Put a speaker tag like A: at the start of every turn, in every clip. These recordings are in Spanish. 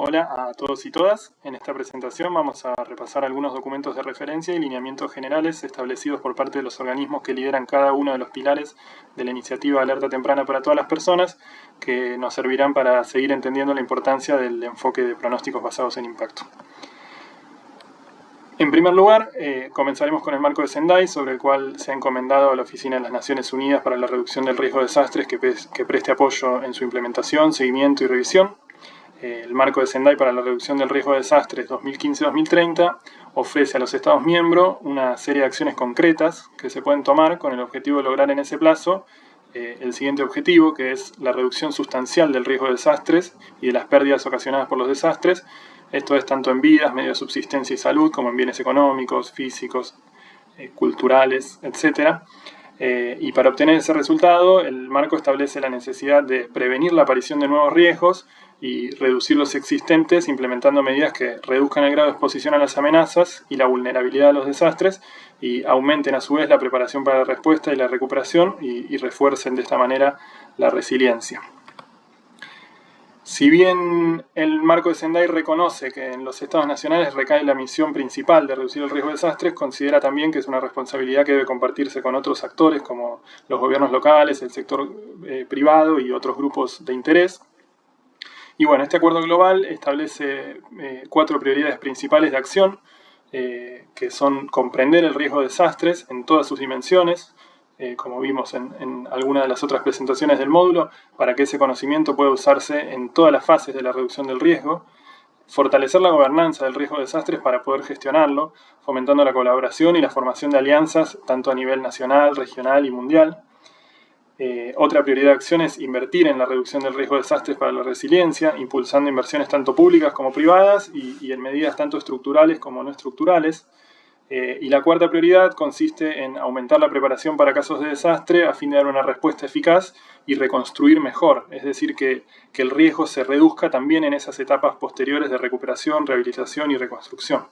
A: Hola a todos y todas. En esta presentación vamos a repasar algunos documentos de referencia y lineamientos generales establecidos por parte de los organismos que lideran cada uno de los pilares de la iniciativa Alerta Temprana para todas las personas, que nos servirán para seguir entendiendo la importancia del enfoque de pronósticos basados en impacto. En primer lugar, comenzaremos con el marco de Sendai, sobre el cual se ha encomendado a la Oficina de las Naciones Unidas para la Reducción del Riesgo de Desastres que preste apoyo en su implementación, seguimiento y revisión. El marco de Sendai para la reducción del riesgo de desastres 2015-2030 ofrece a los Estados miembros una serie de acciones concretas que se pueden tomar con el objetivo de lograr en ese plazo el siguiente objetivo, que es la reducción sustancial del riesgo de desastres y de las pérdidas ocasionadas por los desastres. Esto es tanto en vidas, medios de subsistencia y salud, como en bienes económicos, físicos, culturales, etc. Y para obtener ese resultado, el marco establece la necesidad de prevenir la aparición de nuevos riesgos y reducir los existentes, implementando medidas que reduzcan el grado de exposición a las amenazas y la vulnerabilidad a los desastres y aumenten a su vez la preparación para la respuesta y la recuperación y refuercen de esta manera la resiliencia. Si bien el marco de Sendai reconoce que en los estados nacionales recae la misión principal de reducir el riesgo de desastres, considera también que es una responsabilidad que debe compartirse con otros actores como los gobiernos locales, el sector privado y otros grupos de interés. Y bueno, este acuerdo global establece 4 prioridades principales de acción, que son comprender el riesgo de desastres en todas sus dimensiones, como vimos en alguna de las otras presentaciones del módulo, para que ese conocimiento pueda usarse en todas las fases de la reducción del riesgo, fortalecer la gobernanza del riesgo de desastres para poder gestionarlo, fomentando la colaboración y la formación de alianzas tanto a nivel nacional, regional y mundial. Otra prioridad de acción es invertir en la reducción del riesgo de desastres para la resiliencia, impulsando inversiones tanto públicas como privadas y en medidas tanto estructurales como no estructurales. Y la cuarta prioridad consiste en aumentar la preparación para casos de desastre a fin de dar una respuesta eficaz y reconstruir mejor, es decir, que el riesgo se reduzca también en esas etapas posteriores de recuperación, rehabilitación y reconstrucción.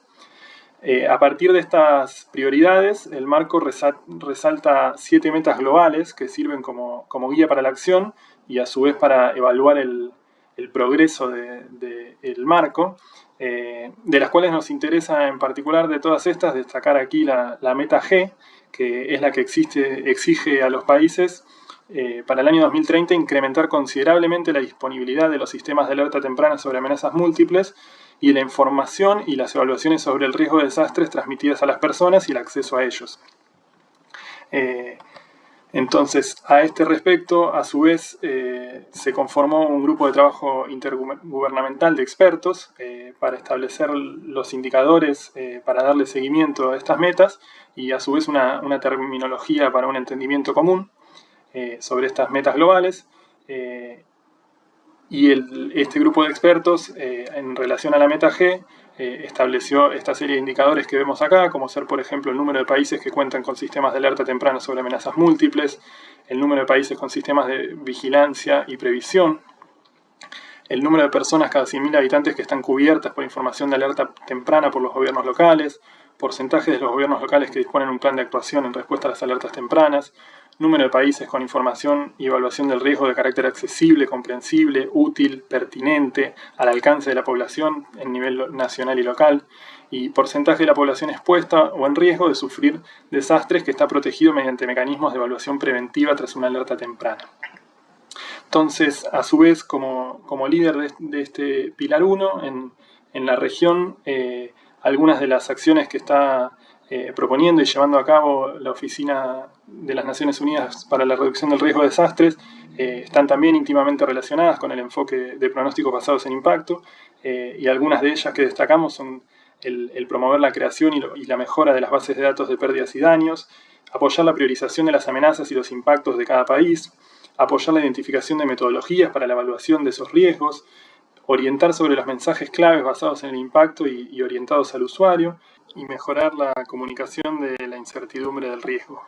A: A partir de estas prioridades, el marco resalta 7 metas globales que sirven como guía para la acción y a su vez para evaluar el progreso del marco, de las cuales nos interesa en particular de todas estas destacar aquí la meta G, que es la que exige a los países para el año 2030 incrementar considerablemente la disponibilidad de los sistemas de alerta temprana sobre amenazas múltiples y la información y las evaluaciones sobre el riesgo de desastres transmitidas a las personas y el acceso a ellos. Entonces, a este respecto, a su vez, se conformó un grupo de trabajo intergubernamental de expertos para establecer los indicadores para darle seguimiento a estas metas y a su vez una terminología para un entendimiento común sobre estas metas globales. Y este grupo de expertos, en relación a la meta G, estableció esta serie de indicadores que vemos acá, como ser, por ejemplo, el número de países que cuentan con sistemas de alerta temprana sobre amenazas múltiples, el número de países con sistemas de vigilancia y previsión, el número de personas cada 100.000 habitantes que están cubiertas por información de alerta temprana por los gobiernos locales, porcentajes de los gobiernos locales que disponen un plan de actuación en respuesta a las alertas tempranas, número de países con información y evaluación del riesgo de carácter accesible, comprensible, útil, pertinente, al alcance de la población en nivel nacional y local, y porcentaje de la población expuesta o en riesgo de sufrir desastres que está protegido mediante mecanismos de evaluación preventiva tras una alerta temprana. Entonces, a su vez, como líder de este Pilar 1, en la región, algunas de las acciones que está proponiendo y llevando a cabo la Oficina de las Naciones Unidas para la Reducción del Riesgo de Desastres están también íntimamente relacionadas con el enfoque de pronósticos basados en impacto, y algunas de ellas que destacamos son el promover la creación y la mejora de las bases de datos de pérdidas y daños, apoyar la priorización de las amenazas y los impactos de cada país, apoyar la identificación de metodologías para la evaluación de esos riesgos, orientar sobre los mensajes claves basados en el impacto y orientados al usuario, y mejorar la comunicación de la incertidumbre del riesgo.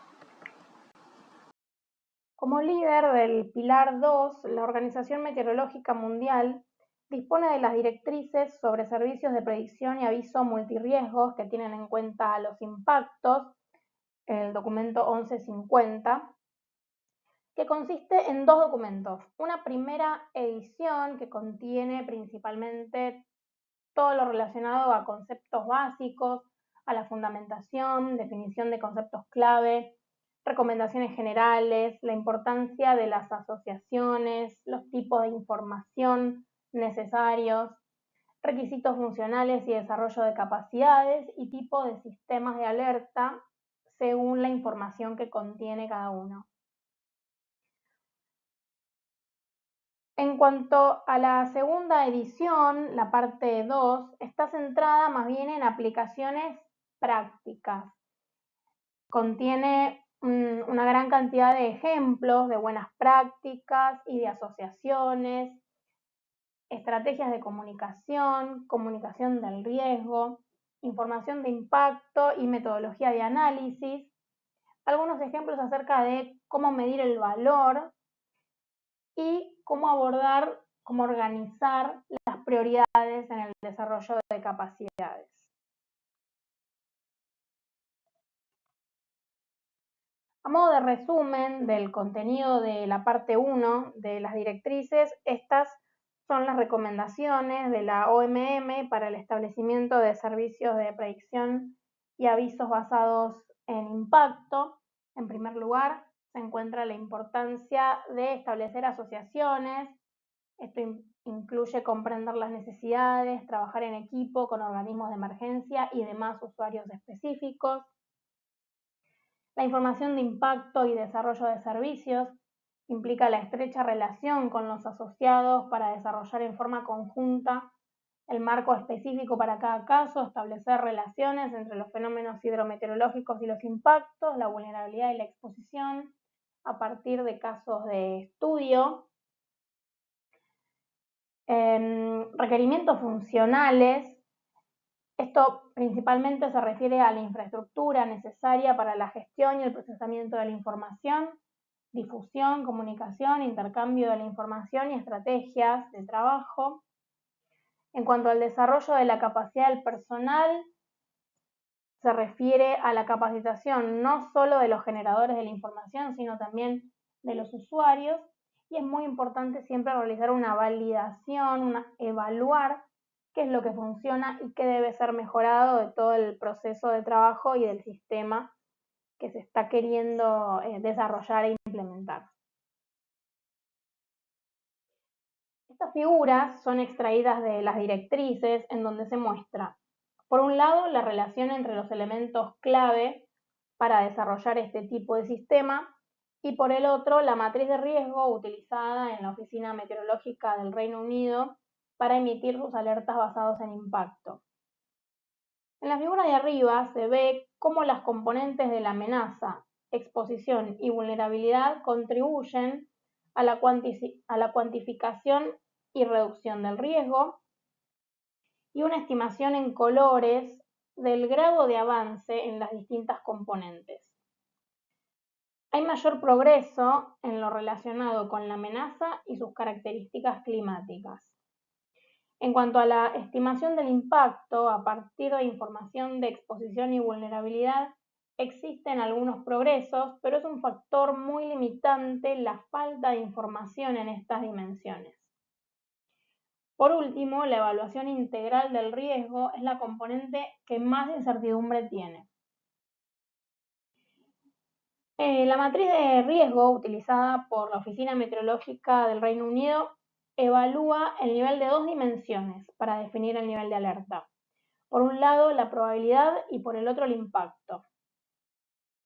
B: Como líder del Pilar 2, la Organización Meteorológica Mundial dispone de las directrices sobre servicios de predicción y aviso multirriesgos que tienen en cuenta los impactos, el documento 1150, que consiste en 2 documentos. Una primera edición que contiene principalmente todo lo relacionado a conceptos básicos, a la fundamentación, definición de conceptos clave, recomendaciones generales, la importancia de las asociaciones, los tipos de información necesarios, requisitos funcionales y desarrollo de capacidades y tipo de sistemas de alerta según la información que contiene cada uno. En cuanto a la segunda edición, la parte 2, está centrada más bien en aplicaciones prácticas. Contiene una gran cantidad de ejemplos de buenas prácticas y de asociaciones, estrategias de comunicación, comunicación del riesgo, información de impacto y metodología de análisis. Algunos ejemplos acerca de cómo medir el valor y cómo abordar, cómo organizar las prioridades en el desarrollo de capacidades. A modo de resumen del contenido de la parte 1 de las directrices, estas son las recomendaciones de la OMM para el establecimiento de servicios de predicción y avisos basados en impacto. En primer lugar, se encuentra la importancia de establecer asociaciones. Esto incluye comprender las necesidades, trabajar en equipo con organismos de emergencia y demás usuarios específicos. La información de impacto y desarrollo de servicios implica la estrecha relación con los asociados para desarrollar en forma conjunta el marco específico para cada caso, establecer relaciones entre los fenómenos hidrometeorológicos y los impactos, la vulnerabilidad y la exposición a partir de casos de estudio. Requerimientos funcionales. Esto principalmente se refiere a la infraestructura necesaria para la gestión y el procesamiento de la información, difusión, comunicación, intercambio de la información y estrategias de trabajo. En cuanto al desarrollo de la capacidad del personal, se refiere a la capacitación no solo de los generadores de la información, sino también de los usuarios, y es muy importante siempre realizar una validación, evaluar qué es lo que funciona y qué debe ser mejorado de todo el proceso de trabajo y del sistema que se está queriendo desarrollar e implementar. Estas figuras son extraídas de las directrices en donde se muestra, por un lado, la relación entre los elementos clave para desarrollar este tipo de sistema y por el otro, la matriz de riesgo utilizada en la Oficina Meteorológica del Reino Unido para emitir sus alertas basados en impacto. En la figura de arriba se ve cómo las componentes de la amenaza, exposición y vulnerabilidad contribuyen a la cuantificación y reducción del riesgo y una estimación en colores del grado de avance en las distintas componentes. Hay mayor progreso en lo relacionado con la amenaza y sus características climáticas. En cuanto a la estimación del impacto a partir de información de exposición y vulnerabilidad, existen algunos progresos, pero es un factor muy limitante la falta de información en estas dimensiones. Por último, la evaluación integral del riesgo es la componente que más incertidumbre tiene. La matriz de riesgo utilizada por la Oficina Meteorológica del Reino Unido evalúa el nivel de 2 dimensiones para definir el nivel de alerta. Por un lado, la probabilidad y por el otro, el impacto.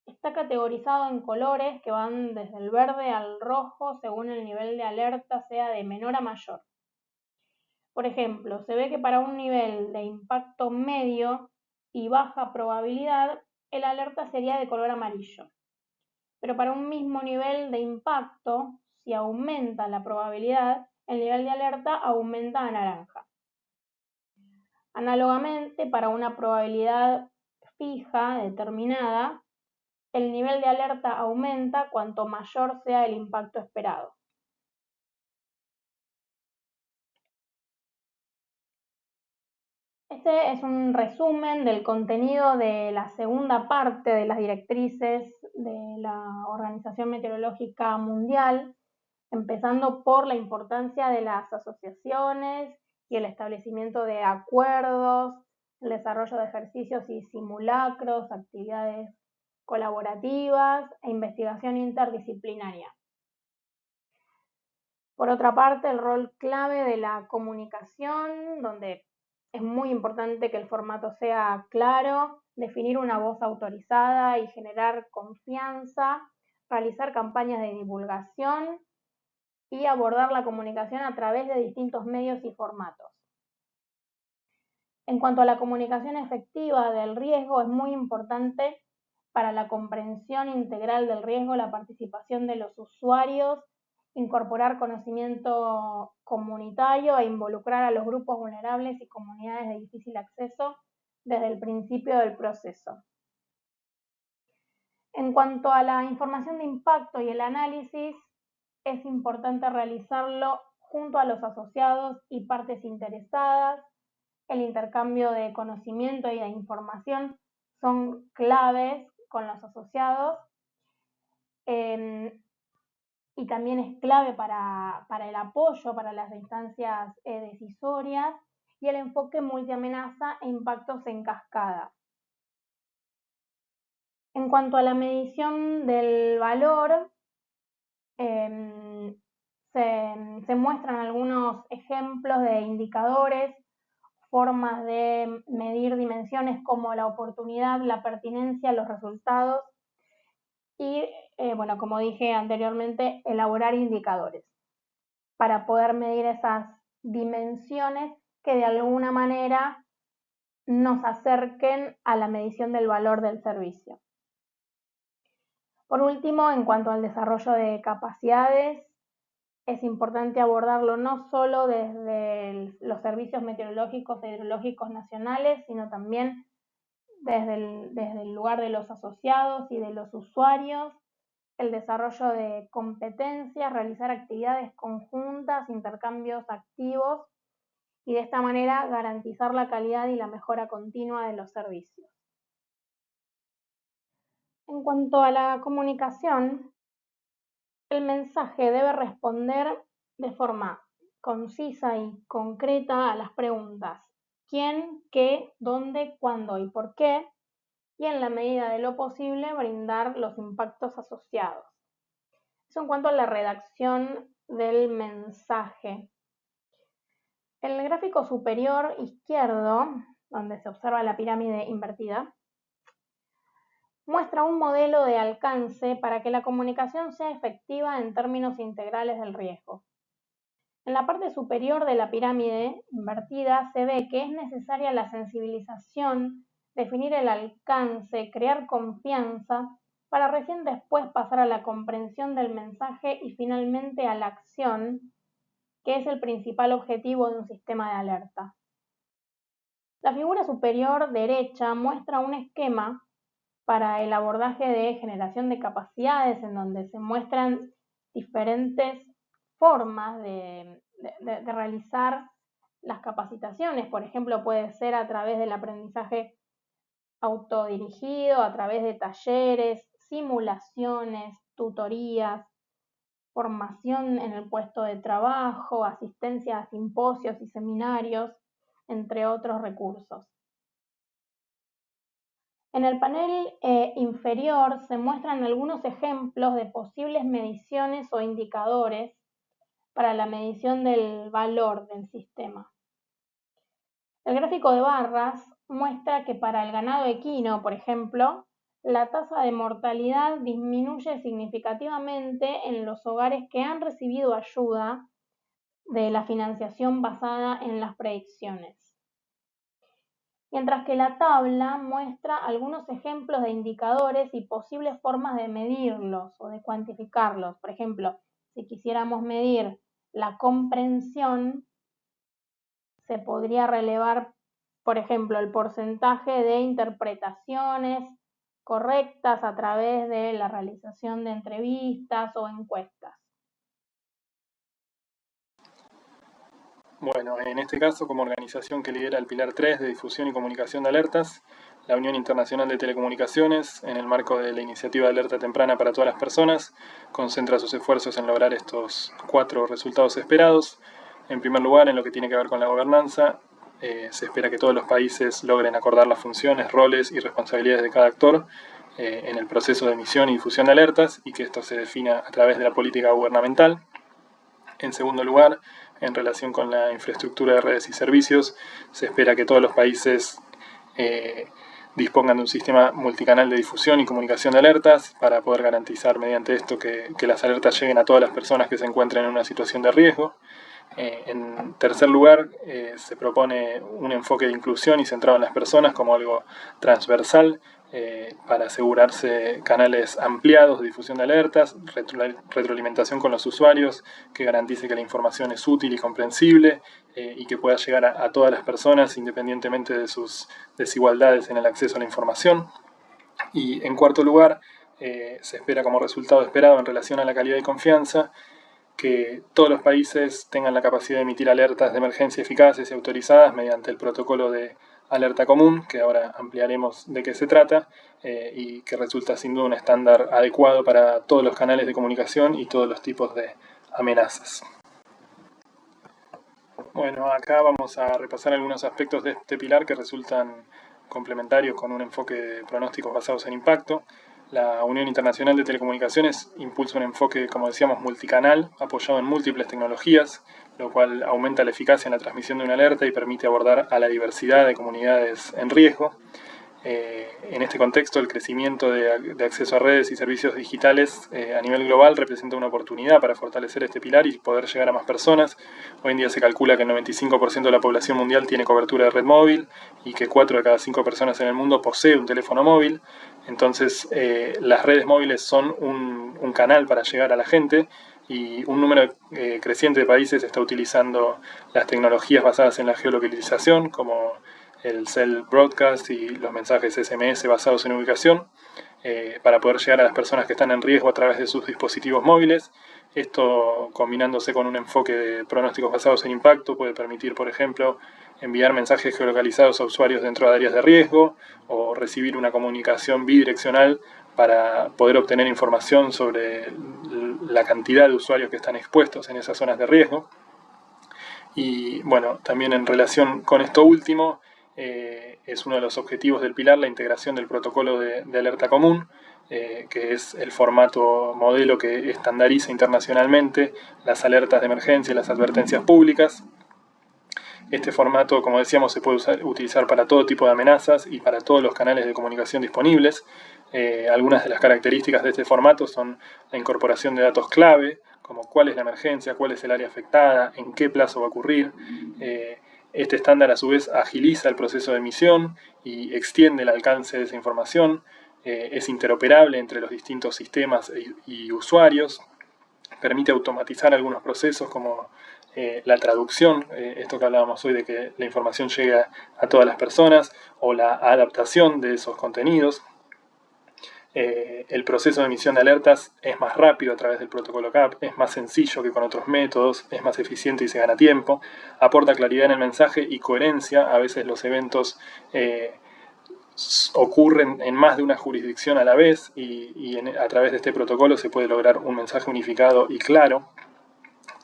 B: Está categorizado en colores que van desde el verde al rojo según el nivel de alerta sea de menor a mayor. Por ejemplo, se ve que para un nivel de impacto medio y baja probabilidad, el alerta sería de color amarillo. Pero para un mismo nivel de impacto, si aumenta la probabilidad, el nivel de alerta aumenta a naranja. Análogamente, para una probabilidad fija, determinada, el nivel de alerta aumenta cuanto mayor sea el impacto esperado. Este es un resumen del contenido de la segunda parte de las directrices de la Organización Meteorológica Mundial, empezando por la importancia de las asociaciones y el establecimiento de acuerdos, el desarrollo de ejercicios y simulacros, actividades colaborativas e investigación interdisciplinaria. Por otra parte, el rol clave de la comunicación, donde es muy importante que el formato sea claro, definir una voz autorizada y generar confianza, realizar campañas de divulgación y abordar la comunicación a través de distintos medios y formatos. En cuanto a la comunicación efectiva del riesgo, es muy importante para la comprensión integral del riesgo la participación de los usuarios, incorporar conocimiento comunitario e involucrar a los grupos vulnerables y comunidades de difícil acceso desde el principio del proceso. En cuanto a la información de impacto y el análisis, es importante realizarlo junto a los asociados y partes interesadas. El intercambio de conocimiento y de información son claves con los asociados y también es clave para el apoyo, para las instancias decisorias y el enfoque multiamenaza e impactos en cascada. En cuanto a la medición del valor, se muestran algunos ejemplos de indicadores, formas de medir dimensiones como la oportunidad, la pertinencia, los resultados y, bueno, como dije anteriormente, elaborar indicadores para poder medir esas dimensiones que de alguna manera nos acerquen a la medición del valor del servicio. Por último, en cuanto al desarrollo de capacidades, es importante abordarlo no solo desde los servicios meteorológicos e hidrológicos nacionales, sino también desde el lugar de los asociados y de los usuarios, el desarrollo de competencias, realizar actividades conjuntas, intercambios activos y de esta manera garantizar la calidad y la mejora continua de los servicios. En cuanto a la comunicación, el mensaje debe responder de forma concisa y concreta a las preguntas ¿quién, qué, dónde, cuándo y por qué? Y en la medida de lo posible brindar los impactos asociados. Eso en cuanto a la redacción del mensaje. El gráfico superior izquierdo, donde se observa la pirámide invertida, muestra un modelo de alcance para que la comunicación sea efectiva en términos integrales del riesgo. En la parte superior de la pirámide invertida se ve que es necesaria la sensibilización, definir el alcance, crear confianza, para recién después pasar a la comprensión del mensaje y finalmente a la acción, que es el principal objetivo de un sistema de alerta. La figura superior derecha muestra un esquema para el abordaje de generación de capacidades en donde se muestran diferentes formas de realizar las capacitaciones. Por ejemplo, puede ser a través del aprendizaje autodirigido, a través de talleres, simulaciones, tutorías, formación en el puesto de trabajo, asistencia a simposios y seminarios, entre otros recursos. En el panel inferior se muestran algunos ejemplos de posibles mediciones o indicadores para la medición del valor del sistema. El gráfico de barras muestra que para el ganado equino, por ejemplo, la tasa de mortalidad disminuye significativamente en los hogares que han recibido ayuda de la financiación basada en las predicciones. Mientras que la tabla muestra algunos ejemplos de indicadores y posibles formas de medirlos o de cuantificarlos. Por ejemplo, si quisiéramos medir la comprensión, se podría relevar, por ejemplo, el porcentaje de interpretaciones correctas a través de la realización de entrevistas o encuestas.
A: Bueno, en este caso, como organización que lidera el Pilar 3 de difusión y comunicación de alertas, la Unión Internacional de Telecomunicaciones, en el marco de la iniciativa de alerta temprana para todas las personas, concentra sus esfuerzos en lograr estos 4 resultados esperados. En primer lugar, en lo que tiene que ver con la gobernanza, se espera que todos los países logren acordar las funciones, roles y responsabilidades de cada actor en el proceso de emisión y difusión de alertas, y que esto se defina a través de la política gubernamental. En segundo lugar, en relación con la infraestructura de redes y servicios, se espera que todos los países dispongan de un sistema multicanal de difusión y comunicación de alertas para poder garantizar mediante esto que las alertas lleguen a todas las personas que se encuentren en una situación de riesgo. En tercer lugar, se propone un enfoque de inclusión y centrado en las personas como algo transversal para asegurarse canales ampliados de difusión de alertas, retroalimentación con los usuarios que garantice que la información es útil y comprensible y que pueda llegar a todas las personas independientemente de sus desigualdades en el acceso a la información. Y en cuarto lugar, se espera como resultado esperado en relación a la calidad y confianza que todos los países tengan la capacidad de emitir alertas de emergencia eficaces y autorizadas mediante el protocolo de alerta común, que ahora ampliaremos de qué se trata, y que resulta sin duda un estándar adecuado para todos los canales de comunicación y todos los tipos de amenazas. Bueno, acá vamos a repasar algunos aspectos de este pilar que resultan complementarios con un enfoque de pronósticos basados en impacto. La Unión Internacional de Telecomunicaciones impulsa un enfoque, como decíamos, multicanal, apoyado en múltiples tecnologías, lo cual aumenta la eficacia en la transmisión de una alerta y permite abordar a la diversidad de comunidades en riesgo. En este contexto, el crecimiento de acceso a redes y servicios digitales a nivel global representa una oportunidad para fortalecer este pilar y poder llegar a más personas. Hoy en día se calcula que el 95% de la población mundial tiene cobertura de red móvil y que 4 de cada 5 personas en el mundo posee un teléfono móvil. Entonces, las redes móviles son un canal para llegar a la gente y un número creciente de países está utilizando las tecnologías basadas en la geolocalización, como el cell broadcast y los mensajes SMS basados en ubicación, para poder llegar a las personas que están en riesgo a través de sus dispositivos móviles. Esto, combinándose con un enfoque de pronósticos basados en impacto, puede permitir, por ejemplo, enviar mensajes geolocalizados a usuarios dentro de áreas de riesgo o recibir una comunicación bidireccional para poder obtener información sobre la cantidad de usuarios que están expuestos en esas zonas de riesgo. Y bueno, también en relación con esto último, es uno de los objetivos del pilar la integración del protocolo de alerta común, que es el formato modelo que estandariza internacionalmente las alertas de emergencia y las advertencias públicas. Este formato, como decíamos, se puede utilizar para todo tipo de amenazas y para todos los canales de comunicación disponibles. Algunas de las características de este formato son la incorporación de datos clave, como cuál es la emergencia, cuál es el área afectada, en qué plazo va a ocurrir. Este estándar a su vez agiliza el proceso de emisión y extiende el alcance de esa información. Es interoperable entre los distintos sistemas y usuarios. Permite automatizar algunos procesos como la traducción, esto que hablábamos hoy de que la información llegue a todas las personas, o la adaptación de esos contenidos. El proceso de emisión de alertas es más rápido a través del protocolo CAP, es más sencillo que con otros métodos, es más eficiente y se gana tiempo, aporta claridad en el mensaje y coherencia. A veces los eventos ocurren en más de una jurisdicción a la vez y a través de este protocolo se puede lograr un mensaje unificado y claro,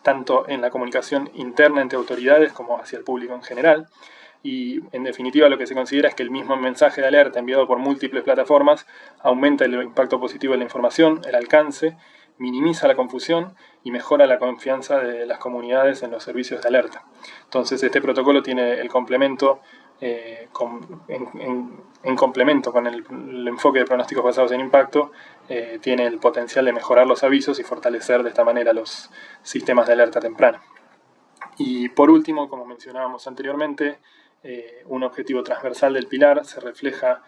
A: tanto en la comunicación interna entre autoridades como hacia el público en general. Y en definitiva lo que se considera es que el mismo mensaje de alerta enviado por múltiples plataformas aumenta el impacto positivo de la información, el alcance, minimiza la confusión y mejora la confianza de las comunidades en los servicios de alerta. Entonces este protocolo tiene el complemento, en complemento con el enfoque de pronósticos basados en impacto, tiene el potencial de mejorar los avisos y fortalecer de esta manera los sistemas de alerta temprana. Y por último, como mencionábamos anteriormente, un objetivo transversal del pilar se refleja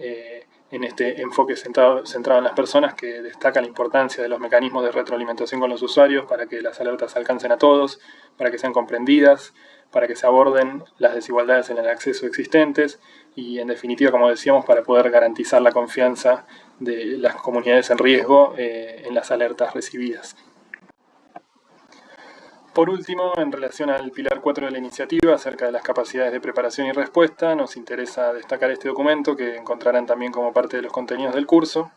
A: en este enfoque centrado en las personas, que destaca la importancia de los mecanismos de retroalimentación con los usuarios para que las alertas alcancen a todos, para que sean comprendidas, para que se aborden las desigualdades en el acceso existentes y, en definitiva, como decíamos, para poder garantizar la confianza de las comunidades en riesgo en las alertas recibidas. Por último, en relación al pilar 4 de la iniciativa, acerca de las capacidades de preparación y respuesta, nos interesa destacar este documento que encontrarán también como parte de los contenidos del curso.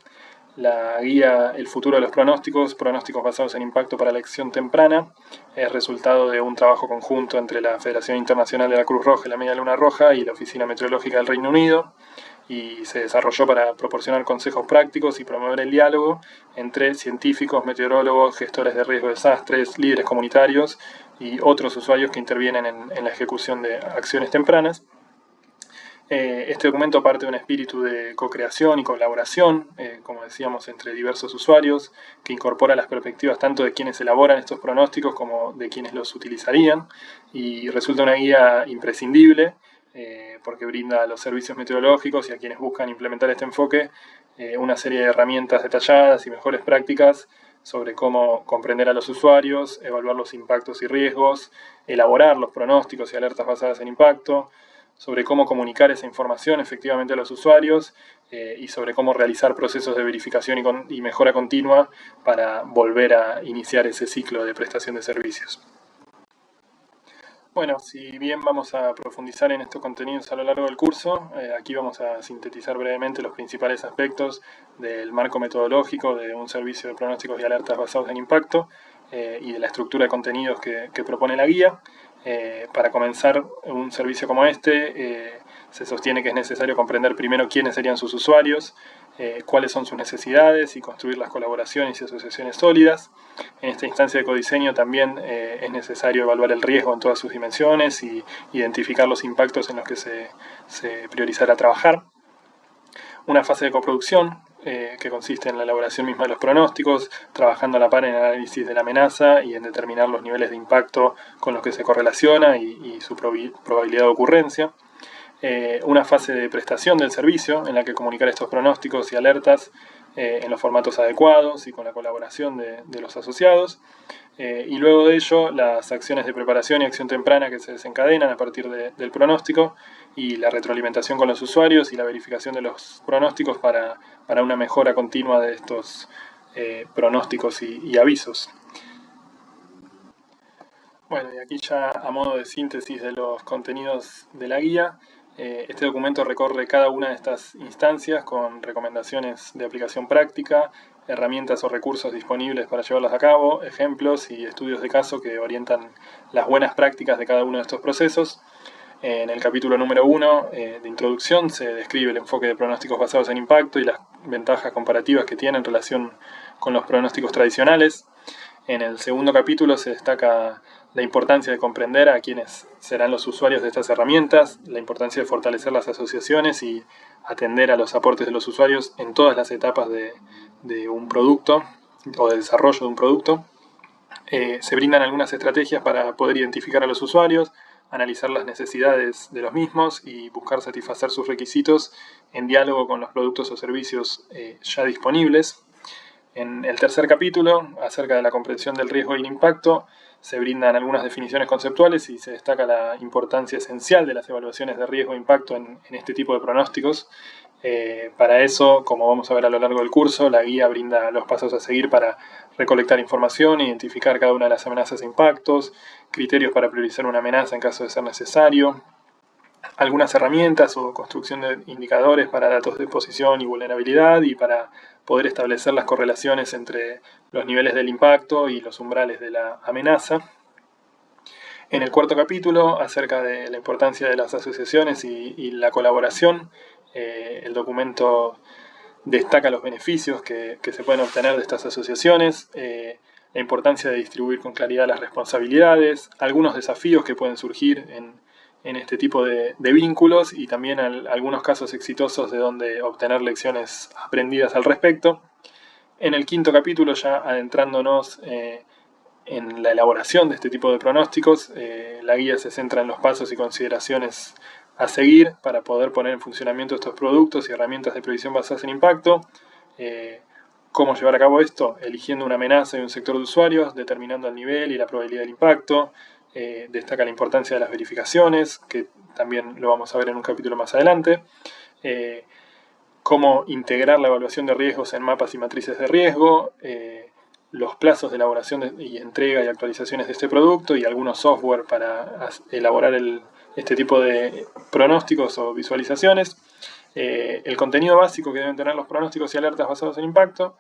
A: La guía El futuro de los pronósticos, pronósticos basados en impacto para la acción temprana, es resultado de un trabajo conjunto entre la Federación Internacional de la Cruz Roja y la Media Luna Roja y la Oficina Meteorológica del Reino Unido, y se desarrolló para proporcionar consejos prácticos y promover el diálogo entre científicos, meteorólogos, gestores de riesgo de desastres, líderes comunitarios y otros usuarios que intervienen en la ejecución de acciones tempranas. Este documento parte de un espíritu de co-creación y colaboración, como decíamos, entre diversos usuarios, que incorpora las perspectivas tanto de quienes elaboran estos pronósticos como de quienes los utilizarían, y resulta una guía imprescindible porque brinda a los servicios meteorológicos y a quienes buscan implementar este enfoque una serie de herramientas detalladas y mejores prácticas sobre cómo comprender a los usuarios, evaluar los impactos y riesgos, elaborar los pronósticos y alertas basadas en impacto, sobre cómo comunicar esa información efectivamente a los usuarios y sobre cómo realizar procesos de verificación y mejora continua para volver a iniciar ese ciclo de prestación de servicios. Bueno, si bien vamos a profundizar en estos contenidos a lo largo del curso, aquí vamos a sintetizar brevemente los principales aspectos del marco metodológico de un servicio de pronósticos y alertas basados en impacto y de la estructura de contenidos que propone la guía. Para comenzar un servicio como este, se sostiene que es necesario comprender primero quiénes serían sus usuarios, cuáles son sus necesidades y construir las colaboraciones y asociaciones sólidas. En esta instancia de codiseño también es necesario evaluar el riesgo en todas sus dimensiones y identificar los impactos en los que se priorizará trabajar. Una fase de coproducción que consiste en la elaboración misma de los pronósticos, trabajando a la par en el análisis de la amenaza y en determinar los niveles de impacto con los que se correlaciona y su probabilidad de ocurrencia. Una fase de prestación del servicio en la que comunicar estos pronósticos y alertas en los formatos adecuados y con la colaboración de los asociados. Y luego de ello, las acciones de preparación y acción temprana que se desencadenan a partir del pronóstico y la retroalimentación con los usuarios y la verificación de los pronósticos para una mejora continua de estos pronósticos y avisos. Bueno, y aquí ya a modo de síntesis de los contenidos de la guía, este documento recorre cada una de estas instancias con recomendaciones de aplicación práctica, herramientas o recursos disponibles para llevarlas a cabo, ejemplos y estudios de caso que orientan las buenas prácticas de cada uno de estos procesos. En el capítulo número 1 de introducción se describe el enfoque de pronósticos basados en impacto y las ventajas comparativas que tiene en relación con los pronósticos tradicionales. En el segundo capítulo se destaca la importancia de comprender a quienes serán los usuarios de estas herramientas, la importancia de fortalecer las asociaciones y atender a los aportes de los usuarios en todas las etapas de un producto o de desarrollo de un producto. Se brindan algunas estrategias para poder identificar a los usuarios, analizar las necesidades de los mismos y buscar satisfacer sus requisitos en diálogo con los productos o servicios ya disponibles. En el tercer capítulo, acerca de la comprensión del riesgo y el impacto, se brindan algunas definiciones conceptuales y se destaca la importancia esencial de las evaluaciones de riesgo e impacto en este tipo de pronósticos. Para eso, como vamos a ver a lo largo del curso, la guía brinda los pasos a seguir para recolectar información, identificar cada una de las amenazas e impactos, criterios para priorizar una amenaza en caso de ser necesario, algunas herramientas o construcción de indicadores para datos de exposición y vulnerabilidad y para poder establecer las correlaciones entre los niveles del impacto y los umbrales de la amenaza. En el cuarto capítulo, acerca de la importancia de las asociaciones y la colaboración, el documento destaca los beneficios que se pueden obtener de estas asociaciones, la importancia de distribuir con claridad las responsabilidades, algunos desafíos que pueden surgir en este tipo de vínculos y también algunos casos exitosos de donde obtener lecciones aprendidas al respecto. En el quinto capítulo, ya adentrándonos en la elaboración de este tipo de pronósticos, la guía se centra en los pasos y consideraciones a seguir para poder poner en funcionamiento estos productos y herramientas de previsión basadas en impacto. ¿Cómo llevar a cabo esto? Eligiendo una amenaza y un sector de usuarios, determinando el nivel y la probabilidad del impacto. Destaca la importancia de las verificaciones, que también lo vamos a ver en un capítulo más adelante. Cómo integrar la evaluación de riesgos en mapas y matrices de riesgo, los plazos de elaboración y entrega y actualizaciones de este producto y algunos software para elaborar este tipo de pronósticos o visualizaciones, el contenido básico que deben tener los pronósticos y alertas basados en impacto,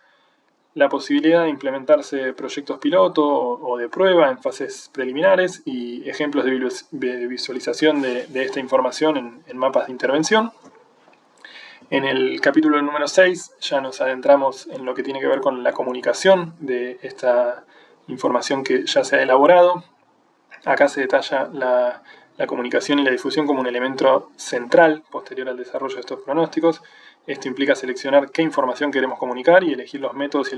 A: la posibilidad de implementarse proyectos piloto o de prueba en fases preliminares y ejemplos de visualización de esta información en mapas de intervención. En el capítulo número 6 ya nos adentramos en lo que tiene que ver con la comunicación de esta información que ya se ha elaborado. Acá se detalla la comunicación y la difusión como un elemento central posterior al desarrollo de estos pronósticos. Esto implica seleccionar qué información queremos comunicar y elegir los métodos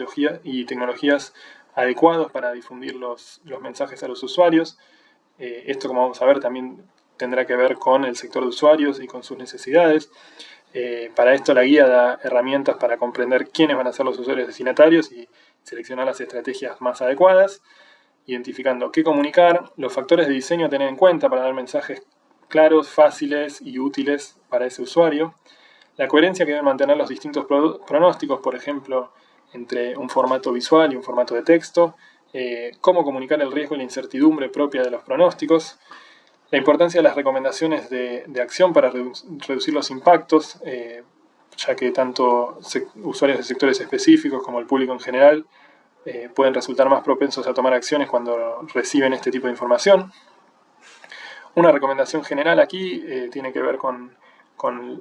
A: y tecnologías adecuados para difundir los mensajes a los usuarios. Esto, como vamos a ver, también tendrá que ver con el sector de usuarios y con sus necesidades. Para esto la guía da herramientas para comprender quiénes van a ser los usuarios destinatarios y seleccionar las estrategias más adecuadas, identificando qué comunicar, los factores de diseño a tener en cuenta para dar mensajes claros, fáciles y útiles para ese usuario, la coherencia que deben mantener los distintos pronósticos, por ejemplo, entre un formato visual y un formato de texto, cómo comunicar el riesgo y la incertidumbre propia de los pronósticos, la importancia de las recomendaciones de acción para reducir los impactos, ya que tanto usuarios de sectores específicos como el público en general pueden resultar más propensos a tomar acciones cuando reciben este tipo de información. Una recomendación general aquí tiene que ver con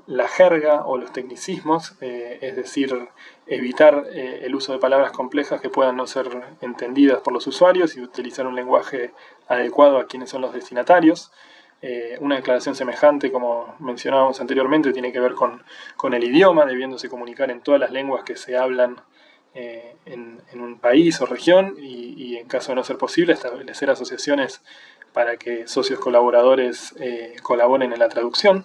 A: la jerga o los tecnicismos, es decir, evitar el uso de palabras complejas que puedan no ser entendidas por los usuarios y utilizar un lenguaje adecuado a quienes son los destinatarios. Una declaración semejante, como mencionábamos anteriormente, tiene que ver con el idioma, debiéndose comunicar en todas las lenguas que se hablan en un país o región y en caso de no ser posible, establecer asociaciones para que socios colaboradores colaboren en la traducción.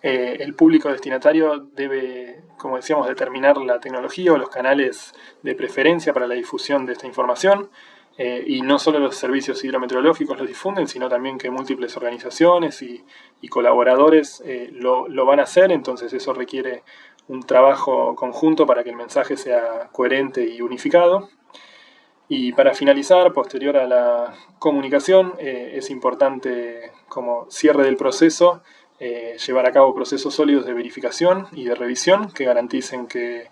A: El público destinatario debe, como decíamos, determinar la tecnología o los canales de preferencia para la difusión de esta información, y no solo los servicios hidrometeorológicos los difunden, sino también que múltiples organizaciones y colaboradores lo van a hacer, entonces eso requiere un trabajo conjunto para que el mensaje sea coherente y unificado. Y para finalizar, posterior a la comunicación, es importante, como cierre del proceso, llevar a cabo procesos sólidos de verificación y de revisión que garanticen que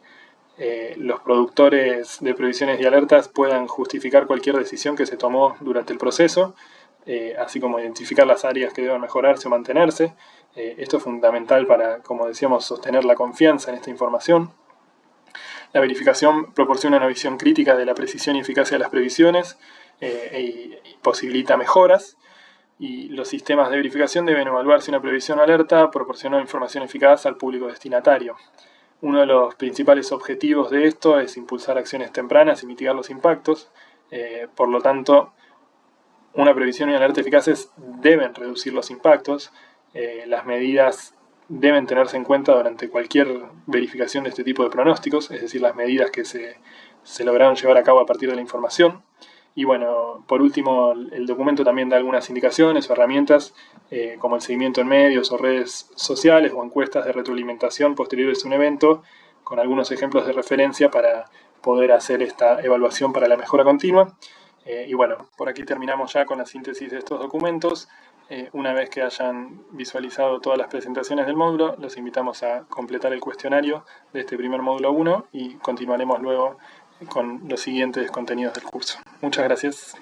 A: los productores de previsiones y alertas puedan justificar cualquier decisión que se tomó durante el proceso, así como identificar las áreas que deban mejorarse o mantenerse. Esto es fundamental para, como decíamos, sostener la confianza en esta información. La verificación proporciona una visión crítica de la precisión y eficacia de las previsiones y posibilita mejoras. Y los sistemas de verificación deben evaluar si una previsión o alerta proporcionó información eficaz al público destinatario. Uno de los principales objetivos de esto es impulsar acciones tempranas y mitigar los impactos. Por lo tanto, una previsión y una alerta eficaces deben reducir los impactos. Las medidas deben tenerse en cuenta durante cualquier verificación de este tipo de pronósticos, es decir, las medidas que se lograron llevar a cabo a partir de la información. Y bueno, por último, el documento también da algunas indicaciones o herramientas como el seguimiento en medios o redes sociales o encuestas de retroalimentación posteriores a un evento, con algunos ejemplos de referencia para poder hacer esta evaluación para la mejora continua. Y bueno, por aquí terminamos ya con la síntesis de estos documentos. Una vez que hayan visualizado todas las presentaciones del módulo, los invitamos a completar el cuestionario de este primer módulo 1 y continuaremos luego con los siguientes contenidos del curso. Muchas gracias.